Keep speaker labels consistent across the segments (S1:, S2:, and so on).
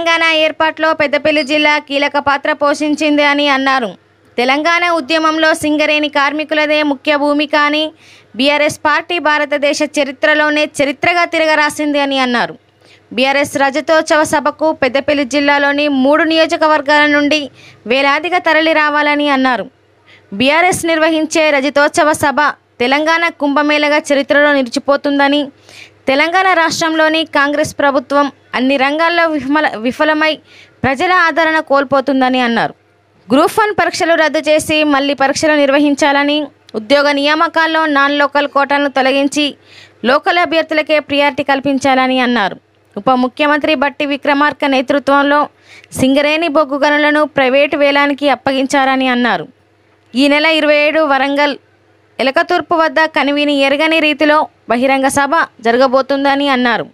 S1: తెలంగాణ ఏర్పాటులో పెద్దపల్లి జిల్లా కీలక పాత్ర పోషించింది అని అన్నారు. తెలంగాణ ఉద్యమంలో సింగరేణి కార్మికులదే ముఖ్య భూమిక అని బీఆర్ఎస్ పార్టీ భారతదేశ చరిత్రలోనే చరిత్రగా తిరగరాసింది అని అన్నారు. బీఆర్ఎస్ రజతోత్సవ సభకు పెద్దపల్లి జిల్లాలోని 3 నియోజకవర్గాల నుండి వేలాదిగా తరలి రావాలని అన్నారు. బీఆర్ఎస్ నిర్వహించే రజతోత్సవ సభ తెలంగాణ కుంభమేళగా చరిత్రలో నిలిచిపోతుందని, తెలంగాణ రాష్ట్రంలోని కాంగ్రెస్ ప్రభుత్వం అన్ని రంగాల్లో విఫలమై ప్రజల ఆదరణ కోల్పోతుందని అన్నారు. గ్రూప్ 1 పరీక్షలు రద్దు చేసి మళ్లీ పరీక్షలు నిర్వహించాలని, ఉద్యోగ నియామకాల్లో నాన్ లోకల్ కోటాలను తొలగించి లోకల్ అభ్యర్థులకే ప్రియారిటీ కల్పించాలని అన్నారు. ఉప ముఖ్యమంత్రి బట్టి విక్రమార్క నేతృత్వంలో సింగరేణి బొగ్గు గనులను ప్రైవేటు వేలానికి అప్పగించారని అన్నారు. ఈ నెల 27 వరంగల్ ఎలకతూర్పు వద్ద కనివిని ఎరగని రీతిలో బహిరంగ సభ జరగబోతుందని అన్నారు.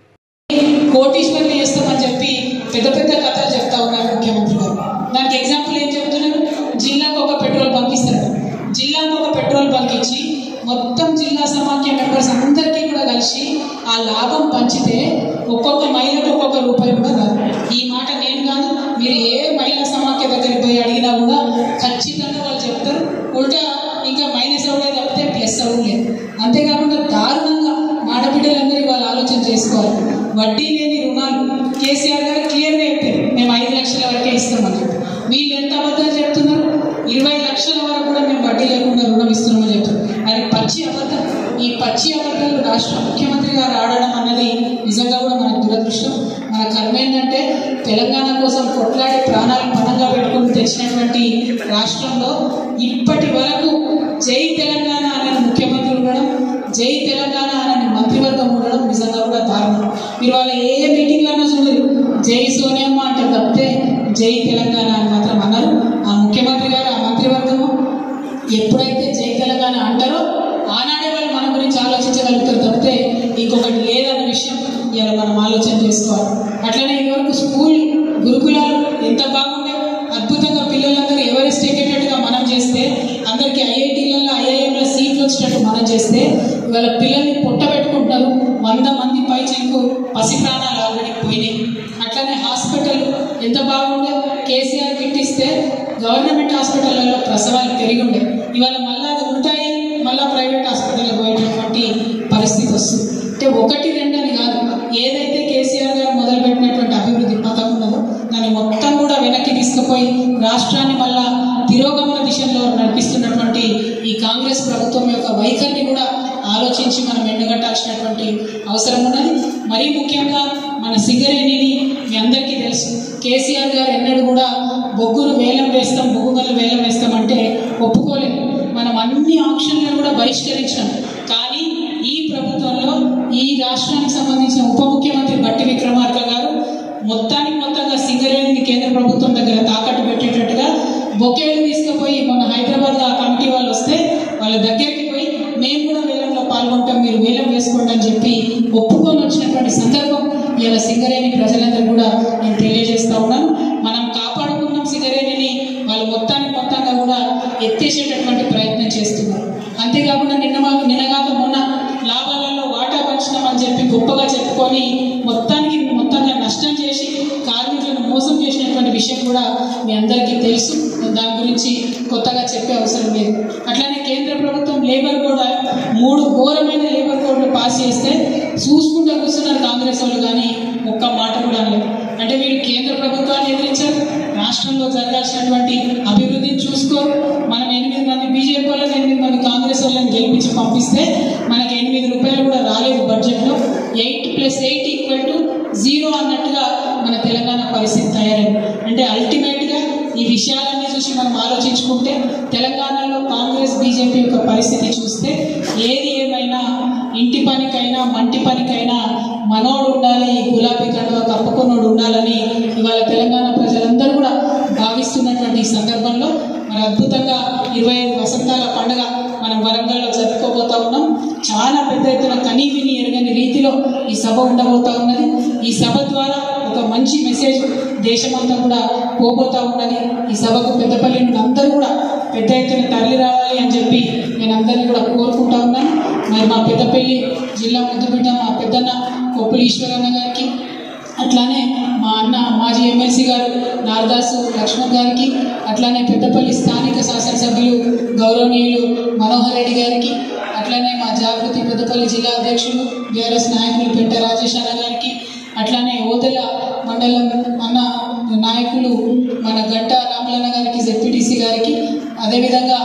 S2: కోటీశ్వరులు చేస్తామని చెప్పి పెద్ద పెద్ద కథలు చెప్తా ఉన్నారు ముఖ్యమంత్రి గారు. దానికి ఎగ్జాంపుల్ ఏం చెప్తున్నారు? జిల్లాకు ఒక పెట్రోల్ బంక్ ఇస్తారు. జిల్లాకు ఒక పెట్రోల్ బంక్ ఇచ్చి మొత్తం జిల్లా సమాఖ్య మెంబర్స్ అందరికీ కూడా కలిసి ఆ లాభం పంచితే ఒక్కొక్క మహిళకు ఒక్కొక్క రూపాయి కూడా రాదు. ఈ మాట నేను కాదు, మీరు ఏ మహిళా సమాఖ్య దగ్గరికి పోయి అడిగినా కూడా ఖచ్చితంగా వాళ్ళు చెప్తారు. ఉల్టా ఇంకా మైనస్ అవడే తప్పితే ప్లస్ అవ్వలేదు. అంతేకాకుండా దారుణంగా ఆడబిడ్డలందరూ వాళ్ళు ఆలోచన చేసుకోవాలి. వడ్డీ లేని రుణాలు కేసీఆర్ గారు క్లియర్గా చెప్పారు, మేము 5 లక్షల వరకే ఇస్తామని చెప్పి. వీళ్ళు ఎంత అబద్ధాలు చెప్తున్నారు? 20 లక్షల వరకు కూడా మేము వడ్డీ లేకుండా రుణం ఇస్తున్నామని చెప్తున్నారు. అది పచ్చి అబద్ధం. ఈ పచ్చి అబద్ధాలు రాష్ట్ర ముఖ్యమంత్రి గారు ఆడడం అన్నది నిజంగా కూడా మన దురదృష్టం. మన కర్మ ఏంటంటే తెలంగాణ కోసం కొట్లాడి ప్రాణాలు పణంగా పెట్టుకుని తెచ్చినటువంటి రాష్ట్రంలో ఇప్పటి వరకు జై తెలంగాణ అనే ముఖ్యమంత్రి ఉండడం, జై తెలంగాణ అనే మంత్రివర్గం ఉండడం నిజంగా కూడా దారుణం. మీరు వాళ్ళ ఏ మీటింగ్లన్నా చూడరు, జై సోనియమ్మ అంటే తప్పితే జై తెలంగాణ అని మాత్రం అన్నారు. ఆ ముఖ్యమంత్రి గారు, ఆ మంత్రివర్గము ఎప్పుడైతే జై తెలంగాణ అంటారో ఆనాడే వాళ్ళు మన గురించి ఆలోచించగలుగుతారు తప్పితే ఇంకొకటి లేదన్న విషయం ఇలా మనం ఆలోచన చేసుకోవాలి. అట్లనే ఇదివరకు స్కూల్ గురుకులాలు ఎంత బాగుండే, అద్భుతంగా పిల్లలందరూ ఎవరెస్ట్ ఎక్కేటట్టుగా మనం చేస్తే, అందరికీ ఐఐటీలలో ఐఐఎంలో సీట్లు వచ్చినట్టు మనం చేస్తే, ఇవాళ పిల్లల్ని పొట్టబెట్టుకుంటారు. 100 మంది పై చెంగు పసి ప్రాణాలు ఆల్రెడీ పోయినాయి. అట్లనే హాస్పిటల్ ఎంత బాగుండే, కేసీఆర్ కిట్ ఇస్తే గవర్నమెంట్ హాస్పిటల్లో ప్రసవాలు పెరిగి ఉండే. ఇవాళ మళ్ళీ అది ఉంటాయి, మళ్ళీ ప్రైవేట్ హాస్పిటల్లో పోయేటటువంటి పరిస్థితి వస్తుంది. అంటే 1, 2 అని కాదు, ఏదైతే కేసీఆర్ గారు మొదలుపెట్టినటువంటి అభివృద్ధి పథకం ఉన్నదో దాన్ని మొత్తం కూడా వెనక్కి తీసుకుపోయి రాష్ట్రాన్ని మళ్ళా తిరోగమన దిశలో నడిపిస్తున్నటువంటి ఈ కాంగ్రెస్ ప్రభుత్వం యొక్క వైఖరిని కూడా ఆలోచించి మనం ఎండగట్టాల్సినటువంటి అవసరం ఉన్నది. మరీ ముఖ్యంగా మన సింగరేణిని మీ అందరికీ తెలుసు, కేసీఆర్ గారు ఎన్నడూ కూడా బొగ్గును వేలం వేస్తాం, బొగ్గు గనులు వేలం వేస్తామంటే ఒప్పుకోలేదు. మనం అన్ని ఆప్షన్లను కూడా బహిష్కరించాం. కానీ ఈ ప్రభుత్వంలో ఈ రాష్ట్రానికి సంబంధించిన ఉప ముఖ్యమంత్రి బట్టి విక్రమార్క గారు మొత్తంగా సింగరేణిని కేంద్ర ప్రభుత్వం దగ్గర తాకట్టు పెట్టేటట్టుగా బొకేలు తీసుకుపోయి మొన్న హైదరాబాద్ ఆ కమిటీ వాళ్ళు వస్తే వాళ్ళ దగ్గరికి పోయి మేము కూడా వేలంలో పాల్గొంటాం, మీరు వేలం వేసుకోండి అని చెప్పి ఒప్పుకొని వచ్చినటువంటి సందర్భం ఇలా సింగరేణి ప్రజలందరూ కూడా నేను తెలియజేస్తూ ఉన్నాను. మనం కాపాడుకున్నాం సింగరేణిని, వాళ్ళు మొత్తంగా కూడా ఎత్తేసేటటువంటి ప్రయత్నం చేస్తున్నారు. అంతేకాకుండా నిన్నగాక మొన్న లాభాలలో వాటా పంచినామని చెప్పి గొప్పగా చెప్పుకొని మొత్తంగా నష్టం చేసి కార్మికులను మోసం చేసినటువంటి విషయం కూడా మీ అందరికీ తెలుసు. దాని గురించి కొత్తగా చెప్పే అవసరం లేదు. అట్లానే కేంద్ర ప్రభుత్వం లేబర్ కోడ్ 3 ఘోరమైన లేబర్ కోడ్లు పాస్ చేస్తే చూసుకుంటూ కూర్చున్నారు కాంగ్రెస్ వాళ్ళు, కానీ ఒక్క మాట కూడా అనలేదు. అంటే వీళ్ళు కేంద్ర ప్రభుత్వాన్ని ఎదిరించారు, రాష్ట్రంలో జరగాల్సినటువంటి అభివృద్ధిని చూసుకోరు. మనం 8 మంది బీజేపీ వాళ్ళని 8 మంది కాంగ్రెస్ వాళ్ళని గెలిపించి పంపిస్తే మనకి 8 రూపాయలు కూడా రాలేదు బడ్జెట్లో. 8 + 8 = 0 అన్నట్టుగా మన తెలంగాణ పరిస్థితి తయారైంది. అంటే అల్టిమేట్గా ఈ విషయాలన్నీ చూసి మనం ఆలోచించుకుంటే తెలంగాణలో కాంగ్రెస్ బీజేపీ యొక్క పరిస్థితి చూస్తే ఏది ఏమైనా ఇంటి పనికైనా మంటి పనికైనా మనోడు ఉండాలి, గులాబీ కండువా కప్పుకున్నోడు ఉండాలని ఇవాళ తెలంగాణ ప్రజలందరూ కూడా భావిస్తున్నటువంటి ఈ సందర్భంలో మరి అద్భుతంగా 25 వసంతాల పండుగ మనం వరంగల్లో జరుపుకోబోతా ఉన్నాం. చాలా పెద్ద ఎత్తున కనీవిని ఎరగని రీతిలో ఈ సభ ఉండబోతా ఉన్నది. ఈ సభ ద్వారా ఒక మంచి మెసేజ్ దేశమంతా కూడా పోబోతా ఉన్నది. ఈ సభకు పెద్దపల్లి నుండి అందరూ కూడా పెద్ద ఎత్తున తరలి రావాలి అని చెప్పి నేను అందరినీ కూడా కోరుకుంటా ఉన్నాను. మరి మా పెద్దపల్లి జిల్లా ముద్దుబిడ్డ మా పెద్దన్న కొప్పుల ఈశ్వరన్న గారికి, అట్లానే మా అన్న మాజీ ఎమ్మెల్సీ గారు నారదాసు లక్ష్మణ్ గారికి, అట్లానే పెద్దపల్లి స్థానిక శాసనసభ్యులు గౌరవనీయులు మనోహర్ రెడ్డి గారికి, అట్లానే మా జాగృతి పెద్దపల్లి జిల్లా అధ్యక్షులు బీఆర్ఎస్ నాయకులు పెంట రాజేష్ అన్న గారికి, అట్లానే ఓదెల మండలం నాయకులు మన గంట రామలన్న గారికి, జెడ్పీటీసీ గారికి, అదేవిధంగా